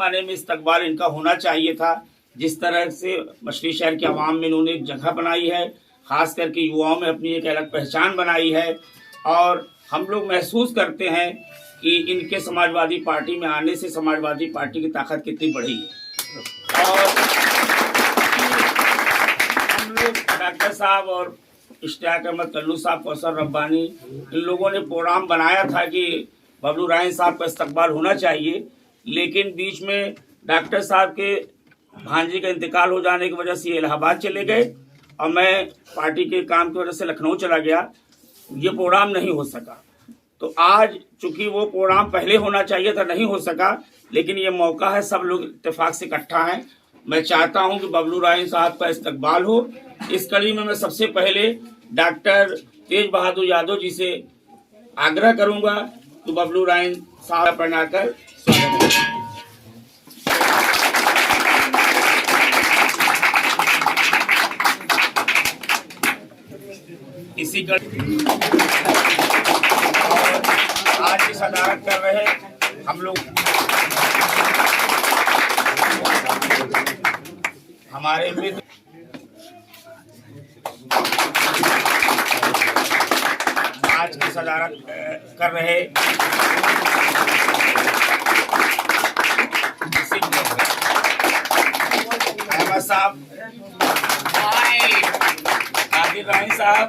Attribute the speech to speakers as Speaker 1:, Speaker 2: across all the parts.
Speaker 1: माने में इस्तकबाल इनका होना चाहिए था। जिस तरह से मछली शहर के आवाम में इन्होंने एक जगह बनाई है, खास करके युवाओं में अपनी एक अलग पहचान बनाई है, और हम लोग महसूस करते हैं कि इनके समाजवादी पार्टी में आने से समाजवादी पार्टी की ताकत कितनी बढ़ी है। और हम लोग डॉक्टर साहब और इश्तियाक अहमद कल्लू साहब, कौसर रब्बानी, इन लोगों ने प्रोग्राम बनाया था कि बबलू राइन साहब का इस्तकबाल होना चाहिए, लेकिन बीच में डॉक्टर साहब के भांजे का इंतकाल हो जाने की वजह से ये इलाहाबाद चले गए और मैं पार्टी के काम की वजह से लखनऊ चला गया। ये प्रोग्राम नहीं हो सका। तो आज चूंकि वो प्रोग्राम पहले होना चाहिए था, नहीं हो सका, लेकिन ये मौका है, सब लोग इत्तेफाक से इकट्ठा हैं। मैं चाहता हूं कि बबलू राइन साहब का इस्तकबाल हो। इस कड़ी में मैं सबसे पहले डॉक्टर तेज बहादुर यादव जी से आग्रह करूंगा कि बबलू राइन साहब बनाकर स्वागत करें। इसी का आज की सदारत कर रहे हम लोग हमारे मित्र आज की सदारत कर रहे अहमद साहब, आदिल राइन साहब,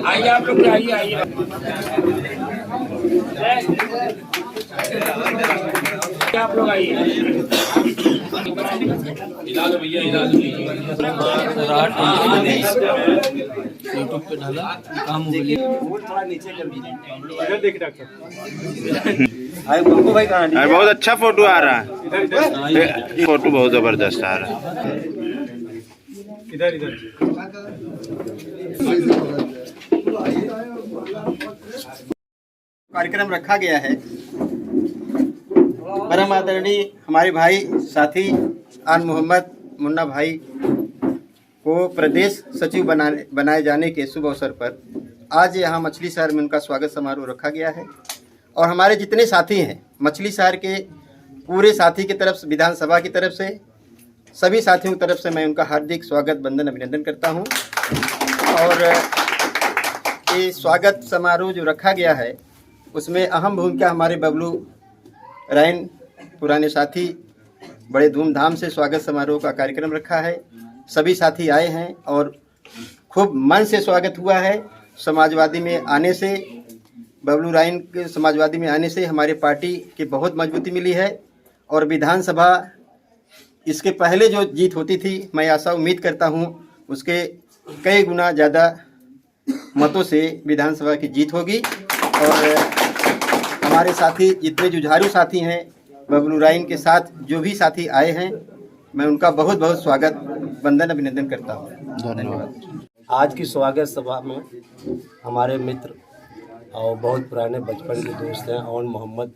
Speaker 1: आइए आप लोग, आइए आइए आप लोग आइए।
Speaker 2: यूट्यूब पे डाला काम हो गया।
Speaker 3: बहुत अच्छा फोटो आ रहा है, फोटो बहुत जबरदस्त आ रहा है।
Speaker 4: इधर इधर
Speaker 5: कार्यक्रम रखा गया है। परम आदरणीय हमारे भाई साथी आन मोहम्मद मुन्ना भाई को प्रदेश सचिव बनाए जाने के शुभ अवसर पर आज यहाँ मछली शहर में उनका स्वागत समारोह रखा गया है। और हमारे जितने साथी हैं मछली शहर के पूरे साथी की तरफ से, विधानसभा की तरफ से, सभी साथियों की तरफ से मैं उनका हार्दिक स्वागत वंदन अभिनंदन करता हूं। और ये स्वागत समारोह जो रखा गया है उसमें अहम भूमिका हमारे बबलू राइन पुराने साथी, बड़े धूमधाम से स्वागत समारोह का कार्यक्रम रखा है। सभी साथी आए हैं और खूब मन से स्वागत हुआ है। समाजवादी में आने से, बबलू राइन के समाजवादी में आने से हमारे पार्टी की बहुत मजबूती मिली है। और विधानसभा इसके पहले जो जीत होती थी, मैं आशा उम्मीद करता हूं उसके कई गुना ज़्यादा मतों से विधानसभा की जीत होगी। और हमारे साथी जितने जुझारू साथी हैं, बबलू राइन के साथ जो भी साथी आए हैं, मैं उनका बहुत बहुत स्वागत वंदन अभिनंदन करता हूँ। धन्यवाद।
Speaker 6: आज की स्वागत सभा में हमारे मित्र और बहुत पुराने बचपन के दोस्त हैं और मोहम्मद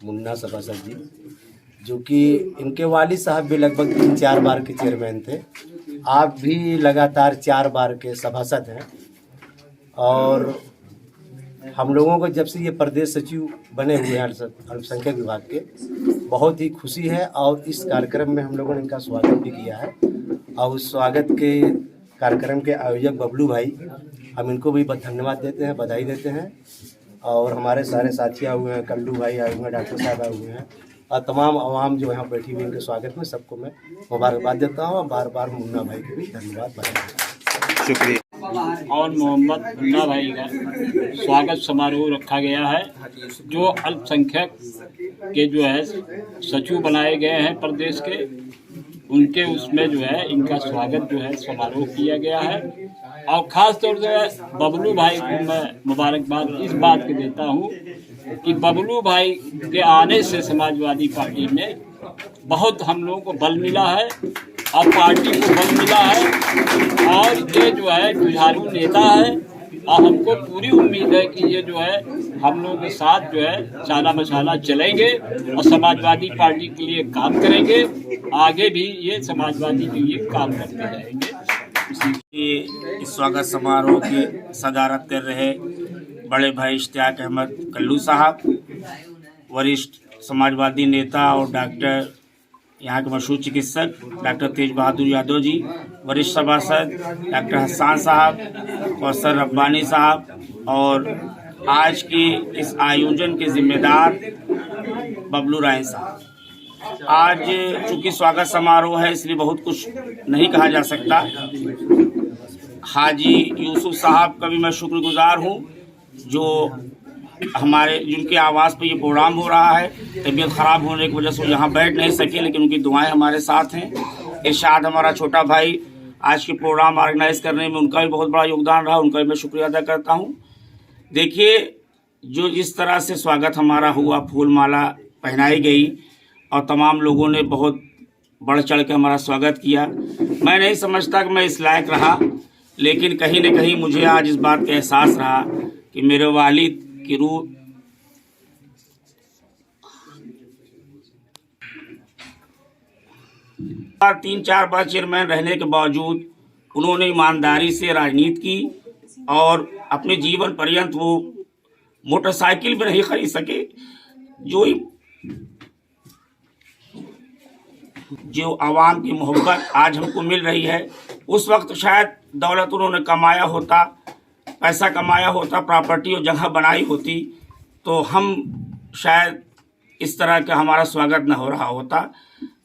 Speaker 6: मुन्ना सभासद जी, जो कि इनके वालिद साहब भी लगभग 3-4 बार के चेयरमैन थे। आप भी लगातार 4 बार के सभासद हैं। और हम लोगों को जब से ये प्रदेश सचिव बने हुए हैं अल्पसंख्यक विभाग के, बहुत ही खुशी है। और इस कार्यक्रम में हम लोगों ने इनका स्वागत भी किया है। और उस स्वागत के कार्यक्रम के आयोजक बबलू भाई, हम इनको भी धन्यवाद देते हैं, बधाई देते हैं। और हमारे सारे साथी आए हुए हैं, कल्लू भाई आए हुए हैं, डॉक्टर साहब आए हुए हैं, और तमाम आवाम जो यहाँ बैठी हुई, इनके स्वागत में सबको मैं मुबारकबाद देता हूँ। और बार बार मुन्ना भाई को भी धन्यवाद, बधाई।
Speaker 3: शुक्रिया।
Speaker 2: और मोहम्मद मुन्ना भाई का स्वागत समारोह रखा गया है, जो अल्पसंख्यक के जो है सचिव बनाए गए हैं प्रदेश के, उनके उसमें जो है इनका स्वागत जो है समारोह किया गया है। और ख़ास तौर से बबलू भाई को मैं मुबारकबाद इस बात की देता हूँ कि बबलू भाई के आने से समाजवादी पार्टी में बहुत हम लोगों को बल मिला है और पार्टी को बल मिला है। और ये जो है जुझारू नेता है और हमको पूरी उम्मीद है कि ये जो है हम लोगों के साथ जो है चाला मसाला चलेंगे और समाजवादी पार्टी के लिए काम करेंगे। आगे भी ये समाजवादी के लिए काम करते रहेंगे।
Speaker 1: इस स्वागत समारोह की सदारत कर रहे बड़े भाई इश्तियाक अहमद कल्लू साहब, वरिष्ठ समाजवादी नेता और डॉक्टर, यहाँ के मशहूर चिकित्सक डॉक्टर तेज बहादुर यादव जी, वरिष्ठ सभासद डॉक्टर हसन साहब, कौसर रब्बानी साहब और आज की इस आयोजन के जिम्मेदार बबलू राय साहब। आज चूँकि स्वागत समारोह है इसलिए बहुत कुछ नहीं कहा जा सकता। हाजी यूसुफ साहब का भी मैं शुक्रगुजार हूँ जो हमारे जिनके आवाज़ पे ये प्रोग्राम हो रहा है। तबीयत ख़राब होने की वजह से वो यहाँ बैठ नहीं सके, लेकिन उनकी दुआएं हमारे साथ हैं। इरशाद हमारा छोटा भाई आज के प्रोग्राम ऑर्गेनाइज करने में उनका भी बहुत बड़ा योगदान रहा, उनका भी मैं शुक्रिया अदा करता हूँ। देखिए, जो जिस तरह से स्वागत हमारा हुआ, फूल माला पहनाई गई और तमाम लोगों ने बहुत बढ़ चढ़ के हमारा स्वागत किया। मैं नहीं समझता कि मैं इस लायक रहा, लेकिन कहीं न कहीं मुझे आज इस बात का एहसास रहा कि मेरे वालिद की रूह तीन चार बार चेयरमैन रहने के बावजूद उन्होंने ईमानदारी से राजनीति की और अपने जीवन पर्यंत वो मोटरसाइकिल भी नहीं खरीद सके। जो आवाम की मोहब्बत आज हमको मिल रही है, उस वक्त शायद दौलत उन्होंने कमाया होता, पैसा कमाया होता, प्रॉपर्टी और जगह बनाई होती, तो हम शायद इस तरह का हमारा स्वागत न हो रहा होता।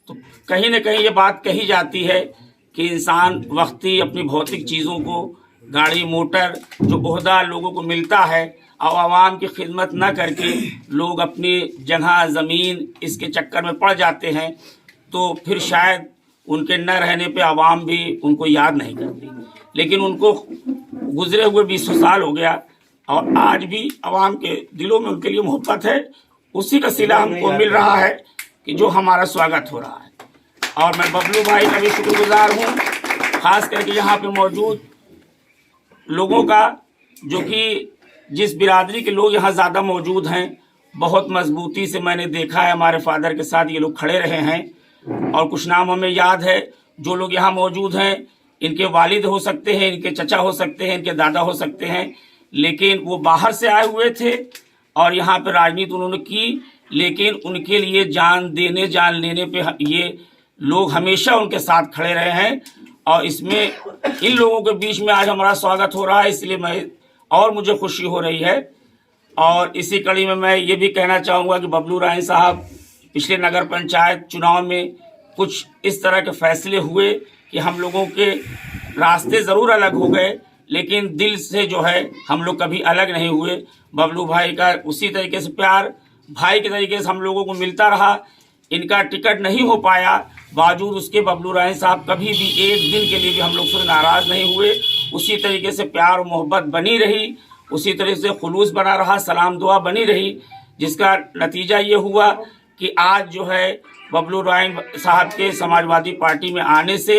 Speaker 1: तो कहीं न कहीं ये बात कही जाती है कि इंसान वक्ती अपनी भौतिक चीज़ों को, गाड़ी मोटर, जो ओहदा लोगों को मिलता है और आवाम की खिदमत न करके लोग अपनी जगह ज़मीन इसके चक्कर में पड़ जाते हैं, तो फिर शायद उनके न रहने पे आवाम भी उनको याद नहीं करती। लेकिन उनको गुजरे हुए 20 साल हो गया और आज भी आवाम के दिलों में उनके लिए मोहब्बत है। उसी का सिला हमको मिल रहा है कि जो हमारा स्वागत हो रहा है। और मैं बबलू भाई का भी शुक्रगुजार हूँ, ख़ास करके यहाँ पे मौजूद लोगों का, जो कि जिस बिरादरी के लोग यहाँ ज़्यादा मौजूद हैं, बहुत मजबूती से मैंने देखा है हमारे फादर के साथ ये लोग खड़े रहे हैं। और कुछ नाम हमें याद है, जो लोग यहाँ मौजूद हैं इनके वालिद हो सकते हैं, इनके चचा हो सकते हैं, इनके दादा हो सकते हैं, लेकिन वो बाहर से आए हुए थे और यहाँ पे राजनीति उन्होंने की, लेकिन उनके लिए जान देने जान लेने पे ये लोग हमेशा उनके साथ खड़े रहे हैं। और इसमें इन लोगों के बीच में आज हमारा स्वागत हो रहा है, इसलिए मुझे खुशी हो रही है। और इसी कड़ी में मैं ये भी कहना चाहूँगा कि बबलू राय साहब, पिछले नगर पंचायत चुनाव में कुछ इस तरह के फैसले हुए कि हम लोगों के रास्ते ज़रूर अलग हो गए, लेकिन दिल से जो है हम लोग कभी अलग नहीं हुए। बबलू भाई का उसी तरीके से प्यार भाई के तरीके से हम लोगों को मिलता रहा। इनका टिकट नहीं हो पाया, बावजूद उसके बबलू राय साहब कभी भी एक दिन के लिए भी हम लोग से नाराज़ नहीं हुए। उसी तरीके से प्यार और मोहब्बत बनी रही, उसी तरह से खुलूस बना रहा, सलाम दुआ बनी रही, जिसका नतीजा ये हुआ कि आज जो है बबलू राय साहब के समाजवादी पार्टी में आने से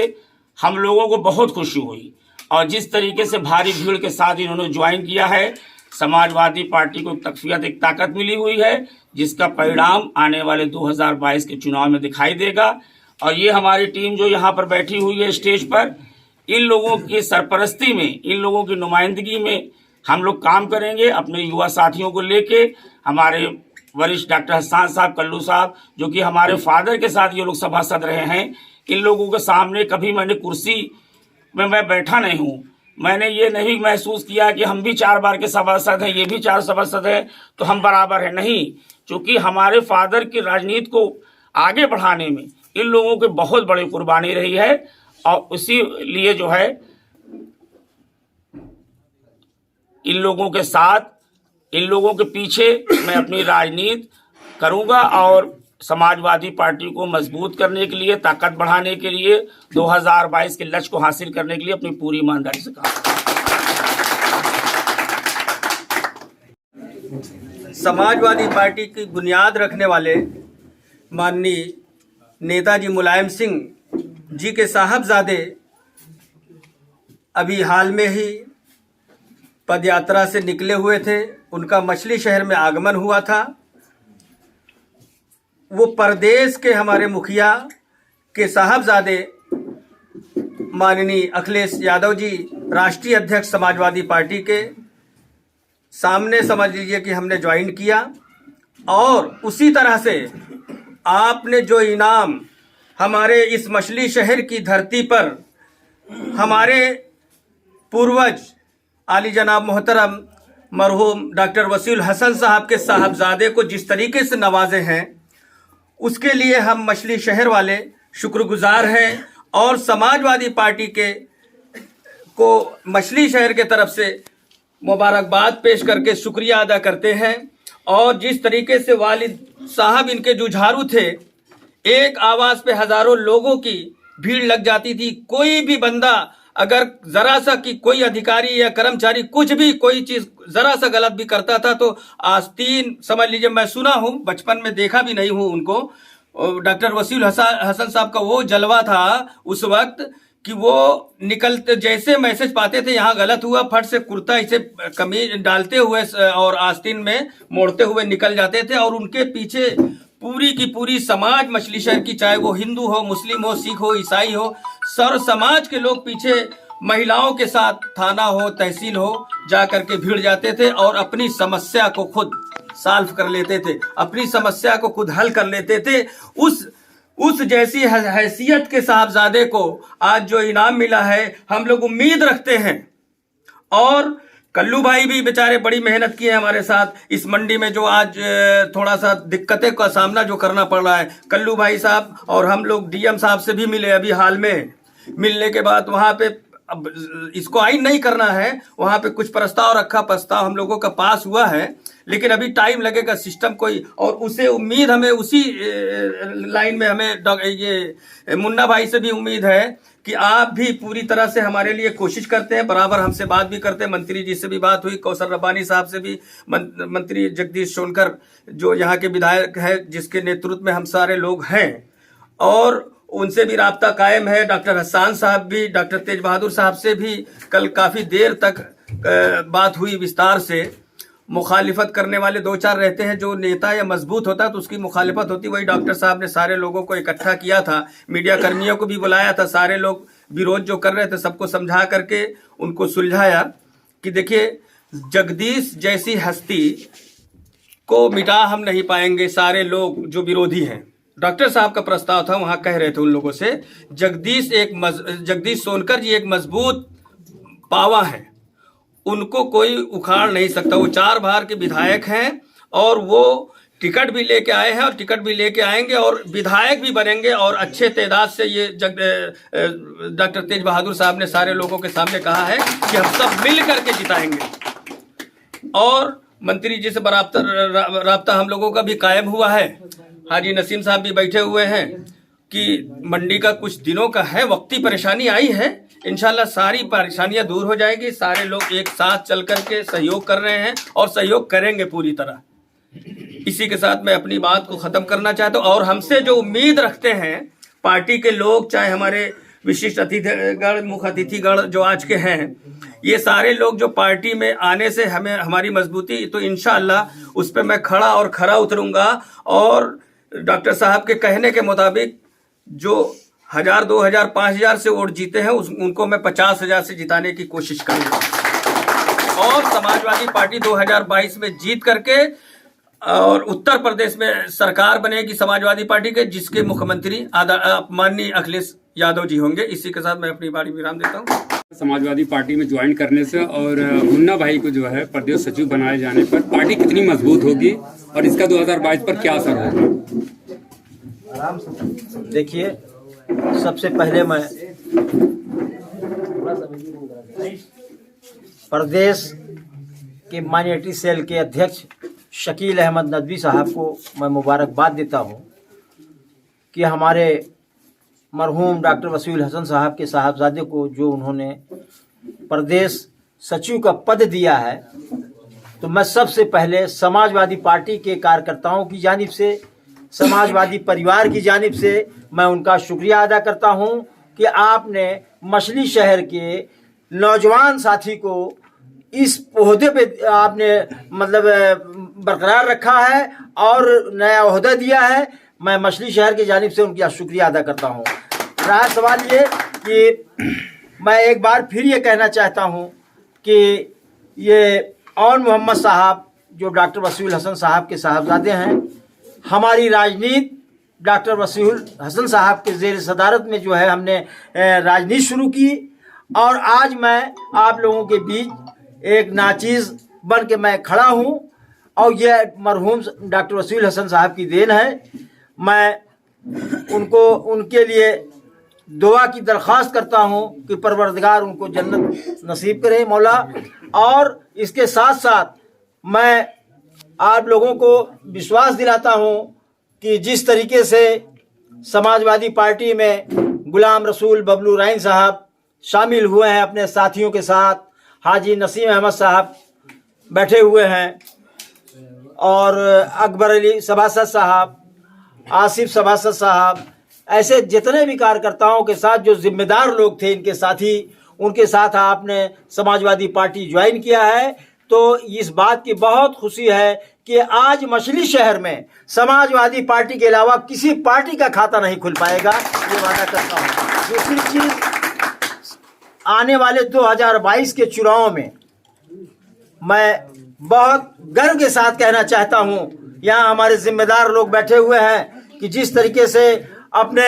Speaker 1: हम लोगों को बहुत खुशी हुई। और जिस तरीके से भारी भीड़ के साथ इन्होंने ज्वाइन किया है, समाजवादी पार्टी को तकफियत, एक ताकत मिली हुई है, जिसका परिणाम आने वाले 2022 के चुनाव में दिखाई देगा। और ये हमारी टीम जो यहाँ पर बैठी हुई है स्टेज पर, इन लोगों की सरपरस्ती में, इन लोगों की नुमाइंदगी में हम लोग काम करेंगे अपने युवा साथियों को लेके। हमारे वरिष्ठ डॉक्टर हसन साहब, कल्लू साहब, जो कि हमारे फादर के साथ ये लोग सभासद रहे हैं, इन लोगों के सामने कभी मैंने कुर्सी में मैं बैठा नहीं हूँ। मैंने ये नहीं महसूस किया कि हम भी 4 बार के सभासद हैं, ये भी 4 सभासद हैं तो हम बराबर हैं। नहीं, क्योंकि हमारे फादर की राजनीति को आगे बढ़ाने में इन लोगों की बहुत बड़ी कुर्बानी रही है। और उसी लिए जो है इन लोगों के साथ, इन लोगों के पीछे मैं अपनी राजनीति करूंगा और समाजवादी पार्टी को मजबूत करने के लिए, ताकत बढ़ाने के लिए, 2022 के लक्ष्य को हासिल करने के लिए अपनी पूरी ईमानदारी से काम करूंगा।
Speaker 7: समाजवादी पार्टी की बुनियाद रखने वाले माननीय नेताजी मुलायम सिंह जी के साहबजादे अभी हाल में ही पदयात्रा से निकले हुए थे। उनका मछली शहर में आगमन हुआ था। वो प्रदेश के हमारे मुखिया के साहबजादे माननीय अखिलेश यादव जी राष्ट्रीय अध्यक्ष समाजवादी पार्टी के सामने समझ लीजिए कि हमने ज्वाइन किया। और उसी तरह से आपने जो इनाम हमारे इस मछली शहर की धरती पर हमारे पूर्वज आली जनाब मोहतरम मरहूम डॉक्टर वसीउल हसन साहब के साहबजादे को जिस तरीके से नवाजे हैं, उसके लिए हम मछली शहर वाले शुक्रगुजार हैं और समाजवादी पार्टी के को मछली शहर के तरफ से मुबारकबाद पेश करके शुक्रिया अदा करते हैं। और जिस तरीके से वालिद साहब इनके जुझारू थे, एक आवाज़ पे हज़ारों लोगों की भीड़ लग जाती थी। कोई भी बंदा अगर ज़रा सा कि कोई अधिकारी या कर्मचारी कुछ भी कोई चीज़ ज़रा सा गलत भी करता था तो आस्तीन समझ लीजिए, मैं सुना हूँ, बचपन में देखा भी नहीं हूँ उनको, डॉक्टर वसीउल हसन साहब का वो जलवा था उस वक्त कि वो निकलते जैसे मैसेज पाते थे यहाँ गलत हुआ, फट से कुर्ता इसे कमीज डालते हुए और आस्तीन में मोड़ते हुए निकल जाते थे। और उनके पीछे पूरी की पूरी समाज मछली शहर की, चाहे वो हिंदू हो, मुस्लिम हो, सिख हो, ईसाई हो, सर्व समाज के लोग पीछे महिलाओं के साथ थाना हो, तहसील हो, जा करके भिड़ जाते थे और अपनी समस्या को खुद सॉल्व कर लेते थे, अपनी समस्या को खुद हल कर लेते थे। उस जैसी हैसियत के साहबजादे को आज जो इनाम मिला है, हम लोग उम्मीद रखते हैं। और कल्लू भाई भी बेचारे बड़ी मेहनत किए हमारे साथ इस मंडी में, जो आज थोड़ा सा दिक्कतें का सामना जो करना पड़ रहा है। कल्लू भाई साहब और हम लोग डीएम साहब से भी मिले अभी हाल में। मिलने के बाद वहाँ पे अब इसको आइन नहीं करना है, वहाँ पे कुछ प्रस्ताव रखा, प्रस्ताव हम लोगों का पास हुआ है, लेकिन अभी टाइम लगेगा सिस्टम कोई। और उसे उम्मीद हमें उसी लाइन में हमें ये मुन्ना भाई से भी उम्मीद है कि आप भी पूरी तरह से हमारे लिए कोशिश करते हैं, बराबर हमसे बात भी करते हैं। मंत्री जी से भी बात हुई, कौसर रब्बानी साहब से भी, मंत्री जगदीश सोनकर जो यहाँ के विधायक है, जिसके नेतृत्व में हम सारे लोग हैं, और उनसे भी राब्ता कायम है। डॉक्टर हसान साहब भी, डॉक्टर तेज बहादुर साहब से भी कल काफ़ी देर तक बात हुई विस्तार से। मुखालिफत करने वाले दो चार रहते हैं, जो नेता या मजबूत होता तो उसकी मुखालिफत होती। वही डॉक्टर साहब ने सारे लोगों को इकट्ठा किया था, मीडिया कर्मियों को भी बुलाया था, सारे लोग विरोध जो कर रहे थे सबको समझा करके उनको सुलझाया कि देखिए, जगदीश जैसी हस्ती को मिटा हम नहीं पाएंगे सारे लोग जो विरोधी हैं। डॉक्टर साहब का प्रस्ताव था, वहाँ कह रहे थे उन लोगों से, जगदीश सोनकर जी एक मजबूत पावा है, उनको कोई उखाड़ नहीं सकता। वो 4 बार के विधायक हैं और वो टिकट भी लेके आए हैं और टिकट भी लेके आएंगे और विधायक भी बनेंगे। और अच्छे तादाद से ये डॉक्टर तेज बहादुर साहब ने सारे लोगों के सामने कहा है कि हम सब मिल करके जिताएंगे। और मंत्री जी से राब्ता हम लोगों का भी कायम हुआ है। हाजी नसीम साहब भी बैठे हुए हैं कि मंडी का कुछ दिनों का है, वक्ती परेशानी आई है, इंशाल्लाह सारी परेशानियां दूर हो जाएगी। सारे लोग एक साथ चल करके सहयोग कर रहे हैं और सहयोग करेंगे पूरी तरह। इसी के साथ मैं अपनी बात को ख़त्म करना चाहता हूँ। और हमसे जो उम्मीद रखते हैं पार्टी के लोग, चाहे हमारे विशिष्ट अतिथिगण, मुख्य अतिथिगण जो आज के हैं, ये सारे लोग जो पार्टी में आने से हमें हमारी मजबूती, तो इंशाल्लाह उस पर मैं खड़ा और खरा उतरूंगा। और डॉक्टर साहब के कहने के मुताबिक जो 1000, 2000, 5000 से वोट जीते हैं उनको मैं 50,000 से जिताने की कोशिश करूंगा। और समाजवादी पार्टी 2022 में जीत करके और उत्तर प्रदेश में सरकार बनेगी समाजवादी पार्टी के, जिसके मुख्यमंत्री माननीय अखिलेश यादव जी होंगे। इसी के साथ मैं अपनी बारी विराम देता हूँ।
Speaker 8: समाजवादी पार्टी में ज्वाइन करने से और मुन्ना भाई को जो है प्रदेश सचिव बनाए जाने पर पार्टी कितनी मजबूत होगी और इसका 2022 पर क्या असर होगा?
Speaker 9: देखिए, सबसे पहले मैं प्रदेश के माइनॉरिटी सेल के अध्यक्ष शकील अहमद नदवी साहब को मैं मुबारकबाद देता हूं कि हमारे मरहूम डॉक्टर वसीउल हसन साहब के साहबजादे को जो उन्होंने प्रदेश सचिव का पद दिया है, तो मैं सबसे पहले समाजवादी पार्टी के कार्यकर्ताओं की जानिब से, समाजवादी परिवार की जानिब से मैं उनका शुक्रिया अदा करता हूं कि आपने मछली शहर के नौजवान साथी को इस ओहदे पे आपने मतलब बरकरार रखा है और नया ओहदा दिया है। मैं मछली शहर की जानिब से उनका शुक्रिया अदा करता हूँ। रहा सवाल ये कि मैं एक बार फिर ये कहना चाहता हूँ कि ये औन मोहम्मद साहब जो डॉक्टर वसीउल हसन साहब के साहबजादे हैं, हमारी राजनीति डॉक्टर वसीउल हसन साहब के ज़ेर सदारत में जो है हमने राजनीति शुरू की और आज मैं आप लोगों के बीच एक नाचीज़ बन के मैं खड़ा हूँ और ये मरहूम डॉक्टर वसीउल हसन साहब की देन है। मैं उनके लिए दुआ की दरख्वास्त करता हूँ कि परवरदिगार उनको जन्नत नसीब करे मौला। और इसके साथ साथ मैं आप लोगों को विश्वास दिलाता हूँ कि जिस तरीके से समाजवादी पार्टी में गुलाम रसूल बबलू राइन साहब शामिल हुए हैं अपने साथियों के साथ, हाजी नसीम अहमद साहब बैठे हुए हैं और अकबर अली सभासद साहब, आसिफ सभासद साहब, ऐसे जितने भी कार्यकर्ताओं के साथ जो जिम्मेदार लोग थे इनके साथी, उनके साथ आपने समाजवादी पार्टी ज्वाइन किया है। तो इस बात की बहुत खुशी है कि आज मछली शहर में समाजवादी पार्टी के अलावा किसी पार्टी का खाता नहीं खुल पाएगा, ये वादा करता हूँ। दूसरी चीज़, आने वाले 2022 के चुनाव में मैं बहुत गर्व के साथ कहना चाहता हूँ, यहाँ हमारे जिम्मेदार लोग बैठे हुए हैं कि जिस तरीके से अपने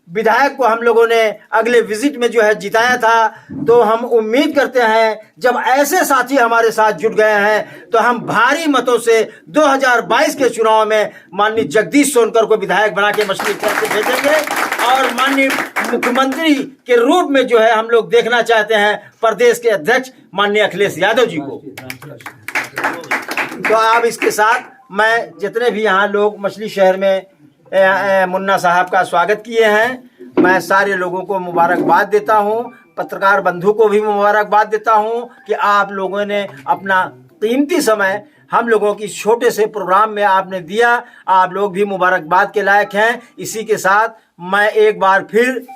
Speaker 9: विधायक को हम लोगों ने अगले विजिट में जो है जिताया था, तो हम उम्मीद करते हैं जब ऐसे साथी हमारे साथ जुट गए हैं तो हम भारी मतों से 2022 के चुनाव में माननीय जगदीश सोनकर को विधायक बना के मछली शहर से भेजेंगे और माननीय मुख्यमंत्री के रूप में जो है हम लोग देखना चाहते हैं प्रदेश के अध्यक्ष माननीय अखिलेश यादव जी को। तो अब इसके साथ मैं जितने भी यहाँ लोग मछली शहर में मुन्ना साहब का स्वागत किए हैं, मैं सारे लोगों को मुबारकबाद देता हूं, पत्रकार बंधु को भी मुबारकबाद देता हूं कि आप लोगों ने अपना कीमती समय हम लोगों की छोटे से प्रोग्राम में आपने दिया। आप लोग भी मुबारकबाद के लायक हैं। इसी के साथ मैं एक बार फिर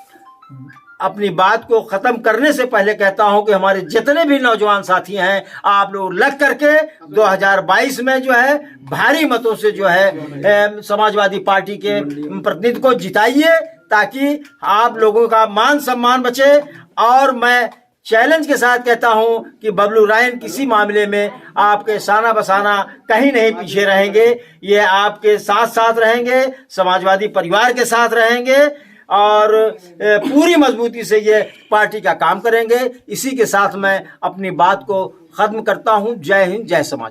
Speaker 9: अपनी बात को ख़त्म करने से पहले कहता हूं कि हमारे जितने भी नौजवान साथी हैं, आप लोग लग करके 2022 में जो है भारी मतों से जो है समाजवादी पार्टी के प्रतिनिधि को जिताइए ताकि आप लोगों का मान सम्मान बचे। और मैं चैलेंज के साथ कहता हूं कि बबलू राइन किसी मामले में आपके शाना बसाना कहीं नहीं पीछे रहेंगे, ये आपके साथ साथ रहेंगे, समाजवादी परिवार के साथ रहेंगे और पूरी मजबूती से ये पार्टी का काम करेंगे। इसी के साथ मैं अपनी बात को ख़त्म करता हूं। जय हिंद, जय समाज।